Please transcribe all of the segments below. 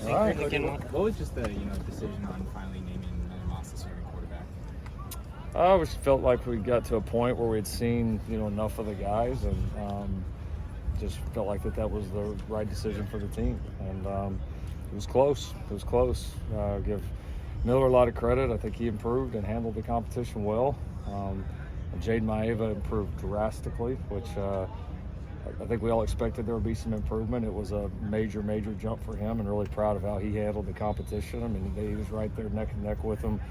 All right. What was just the decision on finally naming Miller Moss the starting quarterback? I just felt like we got to a point where we'd seen enough of the guys, and just felt like that was the right decision for the team. And it was close. It was close. Give Miller a lot of credit. I think he improved and handled the competition well. Jade Maeva improved drastically, which I think we all expected there would be some improvement. It was a major jump for him, and really proud of how he handled the competition. I mean, he was right there neck and neck with him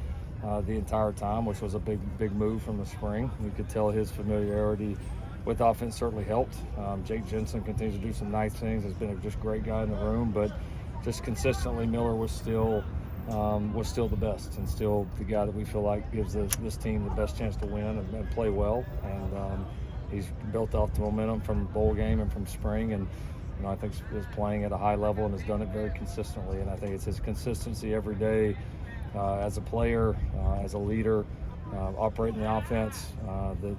the entire time, which was a big move from the spring. You could tell his familiarity with offense certainly helped. Jake Jensen continues to do some nice things. Has been a just great guy in the room, but just consistently Miller was still the best, and still the guy that we feel like gives this team the best chance to win and play well. And he's built off the momentum from the bowl game and from spring, and I think is playing at a high level and has done it very consistently. And I think it's his consistency every day as a player, as a leader, operating the offense that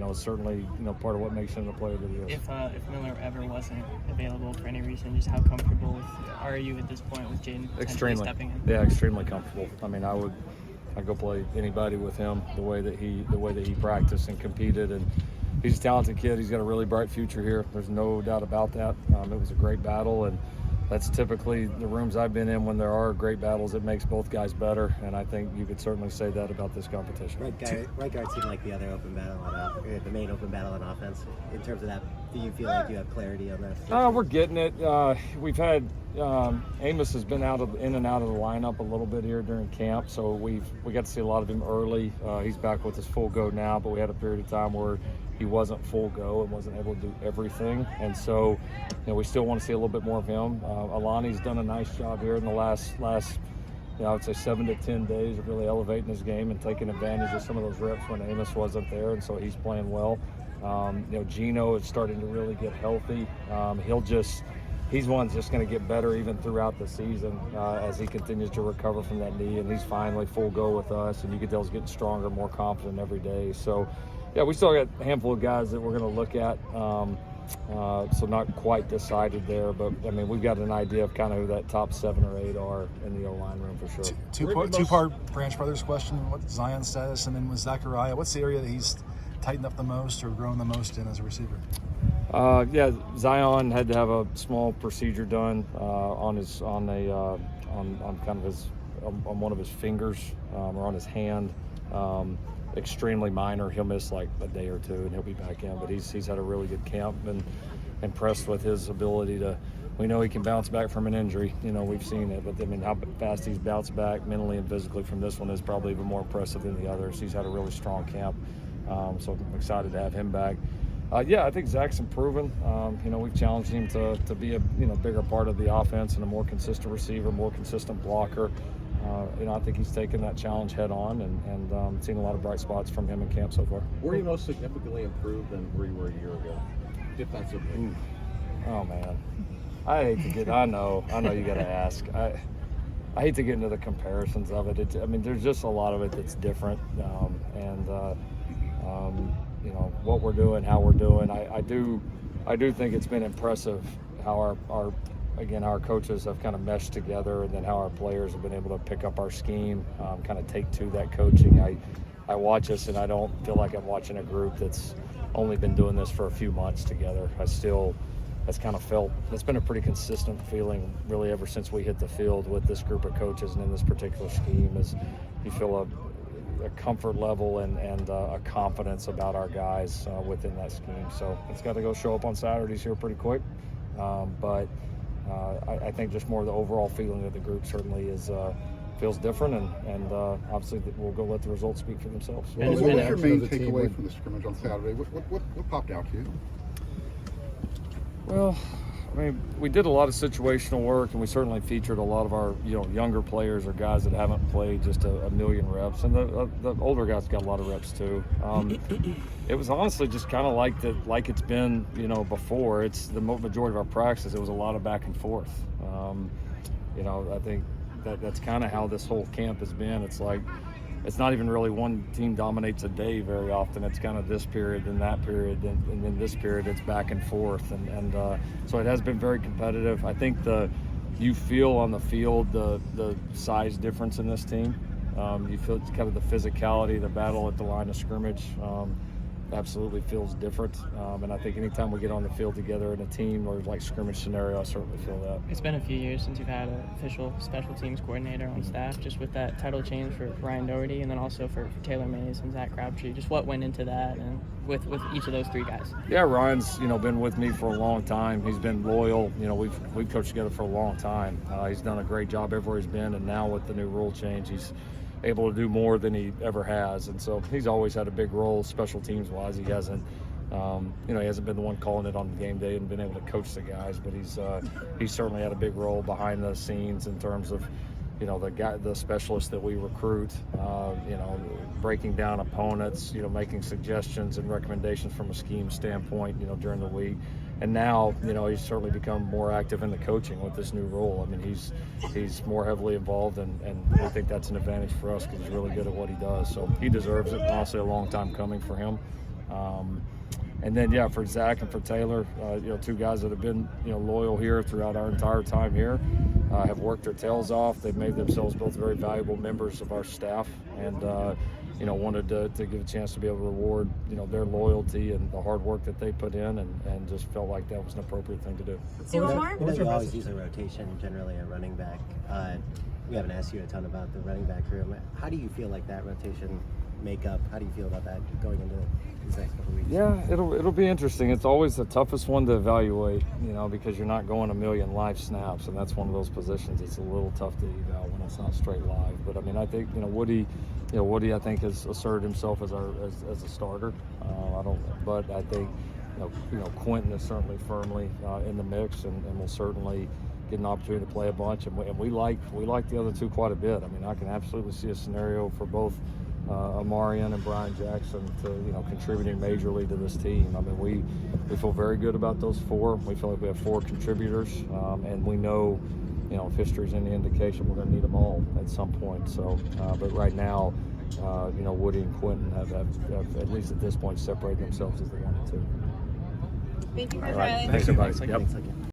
is certainly part of what makes him the player that he is. If Miller ever wasn't available for any reason, just how comfortable are you at this point with Jaden potentially stepping in? Yeah, extremely comfortable. I mean, I'd go play anybody with him the way that he practiced and competed, and he's a talented kid. He's got a really bright future here. There's no doubt about that. It was a great battle, and that's typically the rooms I've been in when there are great battles. It makes both guys better, and I think you could certainly say that about this competition. Right guard seemed like the other open battle the main open battle on offense. In terms of that, do you feel like you have clarity on that? We're getting it. We've had Amos has been in and out of the lineup a little bit here during camp, so we got to see a lot of him early. He's back with his full go now, but we had a period of time where he wasn't full go and wasn't able to do everything, and so we still want to see a little bit more of him. Alani's done a nice job here in the last I would say 7 to 10 days of really elevating his game and taking advantage of some of those reps when Amos wasn't there, and so he's playing well. Gino is starting to really get healthy. He's one that's just going to get better even throughout the season as he continues to recover from that knee, and he's finally full go with us, and you can tell he's getting stronger, more confident every day. So yeah, we still got a handful of guys that we're going to look at. So not quite decided there, but I mean, we've got an idea of kind of who that top 7 or 8 are in the O-line room for sure. Two-part Branch Brothers question. What's Zion's status? And then with Zachariah, what's the area that he's tightened up the most or grown the most in as a receiver? Zion had to have a small procedure done on one of his fingers or on his hand. Extremely minor. He'll miss like a day or two and he'll be back in, but he's had a really good camp, and impressed with his ability to. We know he can bounce back from an injury. We've seen it, but I mean, how fast he's bounced back mentally and physically from this one is probably even more impressive than the others. He's had a really strong camp, so I'm excited to have him back. I think Zach's improving. We've challenged him to be a bigger part of the offense and a more consistent receiver, more consistent blocker. I think he's taken that challenge head on, and seen a lot of bright spots from him in camp so far. Were you most significantly improved than where you were a year ago, defensively? Oh man, I hate to get. I know you got to ask. I hate to get into the comparisons of it. There's just a lot of it that's different, what we're doing, how we're doing. I do think it's been impressive how our coaches have kind of meshed together, and then how our players have been able to pick up our scheme, kind of take to that coaching. I watch us, and I don't feel like I'm watching a group that's only been doing this for a few months together. It's been a pretty consistent feeling really ever since we hit the field with this group of coaches and in this particular scheme, is you feel a comfort level and a confidence about our guys within that scheme. So it's got to show up on Saturdays here pretty quick, but I think just more the overall feeling of the group certainly feels different, and obviously we'll go let the results speak for themselves. What was your main takeaway from the scrimmage on Saturday? What popped out to you? Well, we did a lot of situational work, and we certainly featured a lot of our younger players or guys that haven't played just a million reps, and the older guys got a lot of reps too. It was honestly just kind of like it's been before. It's the majority of our practices. It was a lot of back and forth. I think that's kind of how this whole camp has been. It's like it's not even really one team dominates a day very often. It's kind of this period, then that period, and then this period. It's back and forth, and so it has been very competitive. I think the you feel on the field the size difference in this team. You feel it's kind of the physicality, the battle at the line of scrimmage. Absolutely feels different, and I think anytime we get on the field together in a team or like scrimmage scenario, I certainly feel that. It's been a few years since you've had an official special teams coordinator on staff, just with that title change for Ryan Doherty and then also for Taylor Mays and Zach Crabtree. Just what went into that and with each of those three guys? Yeah, Ryan's been with me for a long time. He's been loyal. We've coached together for a long time. He's done a great job everywhere he's been, and now with the new rule change, he's able to do more than he ever has, and so he's always had a big role special teams wise. He hasn't he hasn't been the one calling it on game day and been able to coach the guys, but he's certainly had a big role behind the scenes in terms of the specialists that we recruit, breaking down opponents, making suggestions and recommendations from a scheme standpoint, during the week. And now, he's certainly become more active in the coaching with this new role. I mean, he's more heavily involved, and I think that's an advantage for us because he's really good at what he does. So he deserves it. Honestly, a long time coming for him. And then, yeah, for Zach and for Taylor, two guys that have been, loyal here throughout our entire time here, have worked their tails off. They've made themselves both very valuable members of our staff, and wanted to give a chance to be able to reward, their loyalty and the hard work that they put in, and just felt like that was an appropriate thing to do. You always use a rotation generally at running back. We haven't asked you a ton about the running back room. How do you feel like that rotation makeup? How do you feel about that going into these next couple of weeks? Yeah, it'll be interesting. It's always the toughest one to evaluate, because you're not going a million live snaps, and that's one of those positions. It's a little tough to eval when it's not straight live. But I mean, I think Woody I think has asserted himself as a starter. But I think Quentin is certainly firmly in the mix, and will certainly get an opportunity to play a bunch. And we like the other two quite a bit. I mean, I can absolutely see a scenario for both Amarian and Brian Jackson to contributing majorly to this team. I mean, we feel very good about those four. We feel like we have four contributors, and we know if history's any indication, we're going to need them all at some point. So, but right now, Woody and Quentin have at least at this point separated themselves as the 1 and 2. Thank you, All right. Riley. Thanks, everybody. Yep. Thanks again.